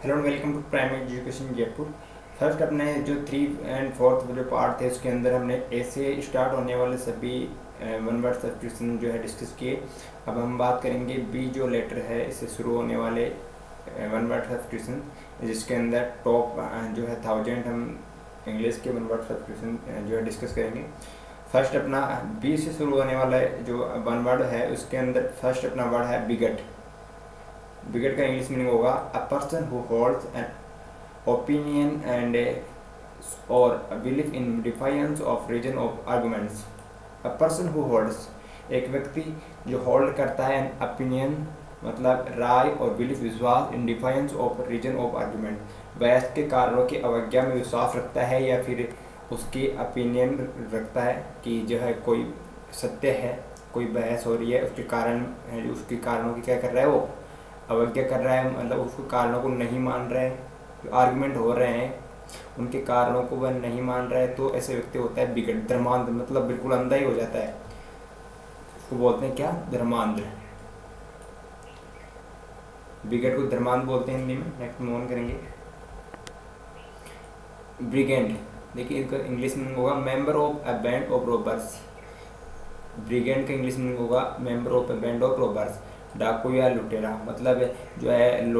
Hello and welcome to primary education Jaipur. First अपने जो 3 and 4 जो पार्ट थे उसके अंदर हमने ए से स्टार्ट होने वाले सभी वन वर्ड सब्स्टिट्यूशन जो है डिस्कस किए। अब हम बात करेंगे बी जो लेटर है इससे शुरू होने वाले वन वर्ड सब्स्टिट्यूशन, जिसके अंदर टॉप जो है 1000 हम इंग्लिश के वन वर्ड सब्स्टिट्यूशन जो है डिस्कस करेंगे। फर्स्ट अपना बी से शुरू होने वाला जो वन वर्ड है उसके अंदर फर्स्ट अपना वर्ड है बिगट। बिगट का इंग्लिश मीनिंग होगा a person who holds an opinion and और believe in defiance of reason of arguments. A person who holds, एक व्यक्ति जो होल्ड करता है एन ओपिनियन मतलब राय और बिलीफ विश्वास in defiance of reason of argument, बहस के कारणों की अवज्ञा में विश्वास रखता है या फिर उसकी ओपिनियन रखता है कि जो है कोई सत्य है, कोई बहस हो रही है उसके कारण है, उसके कारणों की क्या कर रहा है वो अवज्ञा कर रहा है, मतलब उसके कारणों को नहीं मान रहा है, आर्गुमेंट हो रहे हैं उनके कारणों को वह नहीं मान रहा है, तो ऐसे व्यक्ति होता है बिगट, धर्मांध, मतलब बिल्कुल अंधा ही हो जाता है। उसको बोलते हैं क्या, धर्मांध। बिगट को धर्मांध बोलते हैं हिंदी में। नेक्स्ट मूव ऑन करेंगे। ब्रिगेंड, देखिए इसका इंग्लिश मीनिंग होगा member of a band of robbers. Brigand का इंग्लिश मीनिंग होगा member of a band of robbers, डाकू या लुटेरा, मतलब जो है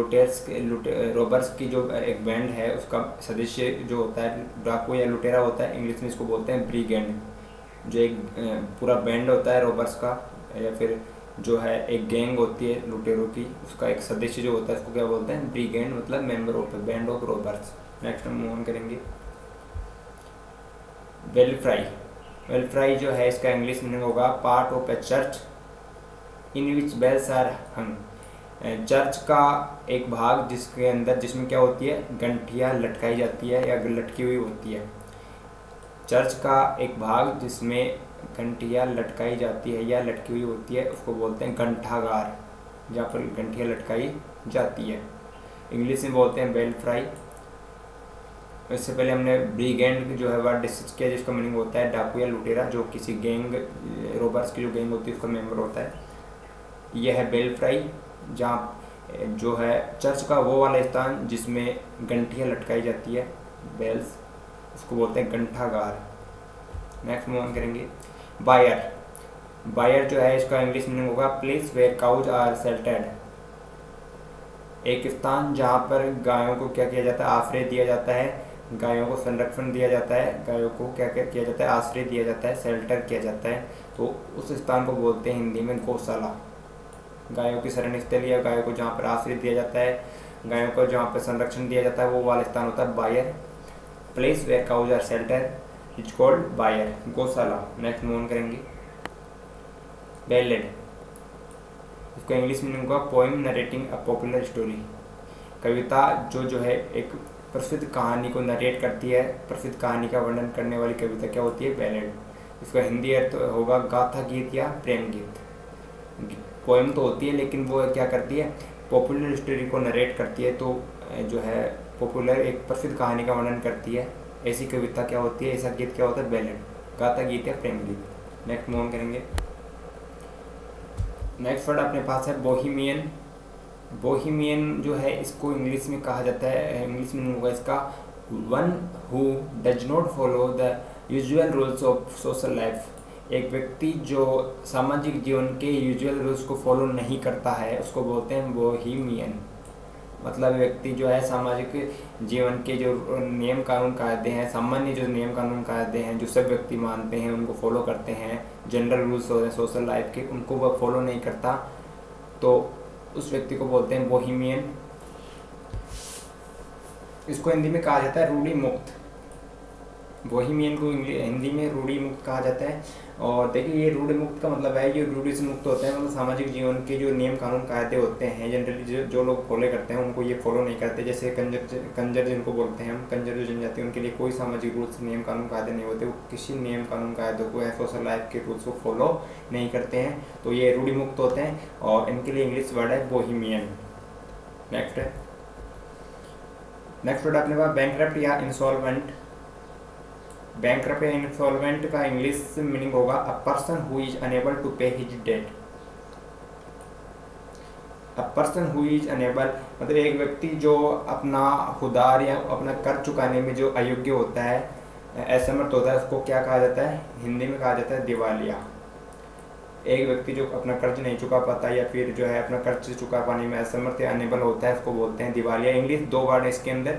रॉबर्स की जो एक बैंड है उसका सदस्य जो होता है डाकू या लुटेरा होता है, इंग्लिश में इसको बोलते हैं ब्रिगेंड। जो एक पूरा बैंड होता है रॉबर्स का या फिर जो है एक गैंग होती है लुटेरों की, उसका एक सदस्य जो होता है उसको क्या बोलते हैं, ब्रिगेंड, मतलब member of band of robbers. Next हम मूव ऑन करेंगे। बेलफ्राई, बेलफ्राई जो है इसका इंग्लिश मीनिंग होगा part of a church in which bells are hung. Church का एक भाग जिसके अंदर जिसमें क्या होती है, घंटियाँ लटकाई जाती है या लटकी हुई होती है। चर्च का एक भाग जिसमें घंटियाँ लटकाई जाती है या लटकी हुई होती है उसको बोलते हैं घंटागार, जहाँ पर घंटियाँ लटकाई जाती है, इंग्लिश में बोलते हैं बेल फ्राई। इससे पहले हमने ब्रिगेंड जो है वर्ड डिस्कस किया जिसका मीनिंग होता है डाकू या लुटेरा, जो किसी गैंग रॉबर्स की जो गैंग होती है उसका मेंबर होता है। यह है बेल फ्राई, जहाँ जो है चर्च का वो वाला स्थान जिसमें घंटियाँ लटकाई जाती है, बेल्स, उसको बोलते हैं घंटागार। नेक्स्ट मूव ऑन करेंगे। बायर, बायर जो है इसका इंग्लिश मीनिंग होगा place where cows are sheltered, एक स्थान जहाँ पर गायों को क्या किया जाता है, आश्रय दिया जाता है, गायों को संरक्षण दिया जाता है, गायों को क्या क्या किया जाता है, आश्रय दिया जाता है, शेल्टर किया जाता है, तो उस स्थान को बोलते हैं हिंदी में गौशाला। गायों की शरण स्थल या गायों को जहाँ पर आश्रय दिया जाता है, गायों को जहाँ पर संरक्षण दिया जाता है वो वाला स्थान होता है byre. Place where cows are shelter is called byre, गौशाला। नेक्स्ट मूव ऑन करेंगे। बैलेड, इसका इंग्लिश मीनिंग होगा poem narrating a popular story, कविता जो है एक प्रसिद्ध कहानी को नरेट करती है, प्रसिद्ध कहानी का वर्णन करने वाली कविता क्या होती है, बैलेड। इसका हिंदी अर्थ होगा गाथा गीत या प्रेम गीत। पोएम तो होती है लेकिन वो क्या करती है, पॉपुलर स्टोरी को नरेट करती है, तो जो है पॉपुलर एक प्रसिद्ध कहानी का वर्णन करती है, ऐसी कविता क्या होती है, ऐसा गीत क्या होता है, बैलेड, गाथा गीत या प्रेम गीत। नेक्स्ट मूव ऑन करेंगे। नेक्स्ट वर्ड अपने पास है बोहिमियन। बोहिमियन जो है इसको इंग्लिश में कहा जाता है, इंग्लिश में होगा इसका one who does not follow the usual rules of social life, एक व्यक्ति जो सामाजिक जीवन के यूजुअल रूल्स को फॉलो नहीं करता है उसको बोलते हैं बोहिमियन, मतलब व्यक्ति जो है सामाजिक जीवन के जो नियम कानून कायदे हैं, सामान्य जो नियम कानून कायदे हैं जो सब व्यक्ति मानते हैं उनको फॉलो करते हैं, जनरल रूल्स होते हैं सोशल लाइफ के, उनको वह फॉलो नहीं करता, तो उस व्यक्ति को बोलते हैं बोहिमियन। इसको हिंदी में कहा जाता है रूढ़ी मुक्त, बोहिमियन को हिंदी में रूढ़ी मुक्त कहा जाता है। और देखिए ये रूढ़ी मुक्त का मतलब है ये रूढ़ी से मुक्त होते हैं, मतलब सामाजिक जीवन के जो नियम कानून कायदे होते हैं जनरली जो लोग फॉलो करते हैं उनको ये फॉलो नहीं करते, जैसे कंजर जिनको बोलते हैं हम, कंजर जो जनजाति है उनके लिए कोई सामाजिक रूल्स नियम कानून कायदे नहीं होते, वो किसी नियम कानून कायदों को या सोशल लाइफ के रूल्स को फॉलो नहीं करते हैं, तो ये रूढ़ी मुक्त होते हैं और इनके लिए इंग्लिश वर्ड है बोहिमियन। नेक्स्ट वर्ड अपने पास बैंकरप्ट या इंसॉल्वेंट। बैंकरप्ट या इंसॉल्वेंट का इंग्लिश मीनिंग होगा a person who is unable to pay his debt. A person who is unable, मतलब एक व्यक्ति जो अपना उधार या अपना कर्ज चुकाने में जो अयोग्य होता है, असमर्थ होता है, उसको क्या कहा जाता है? हिंदी में कहा जाता है दिवालिया। एक व्यक्ति जो अपना कर्ज नहीं चुका पाता या फिर जो है अपना कर्ज चुका पाने में असमर्थ या अनेबल होता है, उसको बोलते हैं दिवालिया। इंग्लिश 2 वर्ड है इसके अंदर,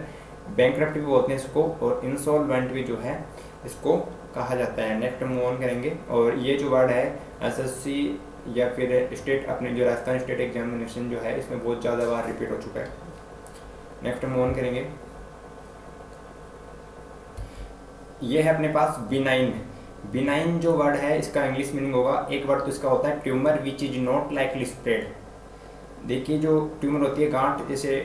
बैंकरप्ट भी बोलते हैं इसको और इंसॉल्वेंट भी जो है इसको कहा जाता है। नेक्स्ट मूव ऑन करेंगे। और ये जो वर्ड है एसएससी या फिर स्टेट, अपने जो राजस्थान स्टेट एग्जामिनेशन जो है इसमें बहुत ज़्यादा बार रिपीट हो चुका है। नेक्स्ट मूव ऑन करेंगे। ये है अपने पास बिनाइन। बिनाइन जो वर्ड है इसका इंग्लिश मीनिंग होगा, एक वर्ड तो इसका होता है tumour which is not likely spread. देखिए जो ट्यूमर होती है गांठ, जैसे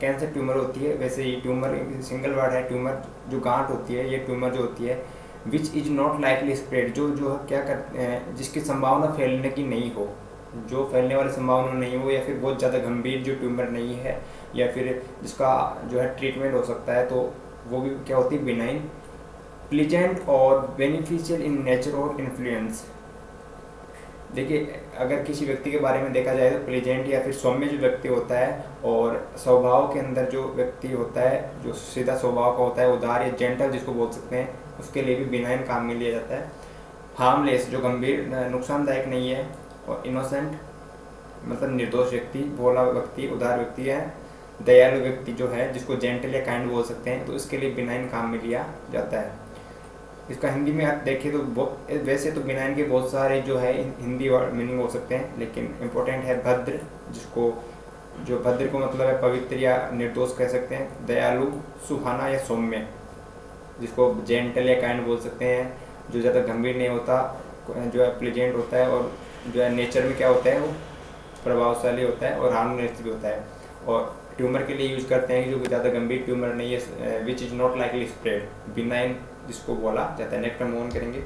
कैंसर ट्यूमर होती है, वैसे ये ट्यूमर सिंगल वर्ड है। ट्यूमर जो गांठ होती है, ये ट्यूमर जो होती है which is not likely spread, जो क्या करते हैं, जिसकी संभावना फैलने की नहीं हो, जो फैलने वाली संभावना नहीं हो, या फिर बहुत ज़्यादा गंभीर जो ट्यूमर नहीं है, या फिर जिसका जो है ट्रीटमेंट हो सकता है, तो वो भी क्या होती है? बिनाइन। प्लीजेंट और बेनिफिशियल इन नेचर और इन्फ्लुएंस। देखिए अगर किसी व्यक्ति के बारे में देखा जाए तो प्लीजेंट या फिर सौम्य जो व्यक्ति होता है, और स्वभाव के अंदर जो व्यक्ति होता है जो सीधा स्वभाव का होता है, उदार या जेंटल जिसको बोल सकते हैं, उसके लिए भी बिनाइन काम में लिया जाता है। हार्मलेस जो गंभीर नुकसानदायक नहीं है, और इनोसेंट मतलब निर्दोष व्यक्ति, भोला व्यक्ति, उदार व्यक्ति है। दयालु व्यक्ति जो है जिसको जेंटल या काइंड बोल सकते हैं, तो इसके लिए बिनाइन काम में लिया जाता है। इसका हिंदी में आप देखें तो वैसे तो बिनाइन के बहुत सारे जो है हिंदी मीनिंग हो सकते हैं, लेकिन इम्पोर्टेंट है भद्र, जिसको जो भद्र को मतलब है पवित्र या निर्दोष कह सकते हैं। दयालु, सुहाना या सौम्य, जिसको जेंटल या काइंड बोल सकते हैं, जो ज़्यादा गंभीर नहीं होता, जो है प्लेजेंट होता है, और जो है नेचर में क्या होता है वो प्रभावशाली होता है, और हार्मलेस भी होता है। और ट्यूमर के लिए यूज करते हैं कि जो ज़्यादा गंभीर ट्यूमर नहीं है, which is not likely spread, benign जिसको बोला जाता है। नेक्स्ट मूव ऑन करेंगे।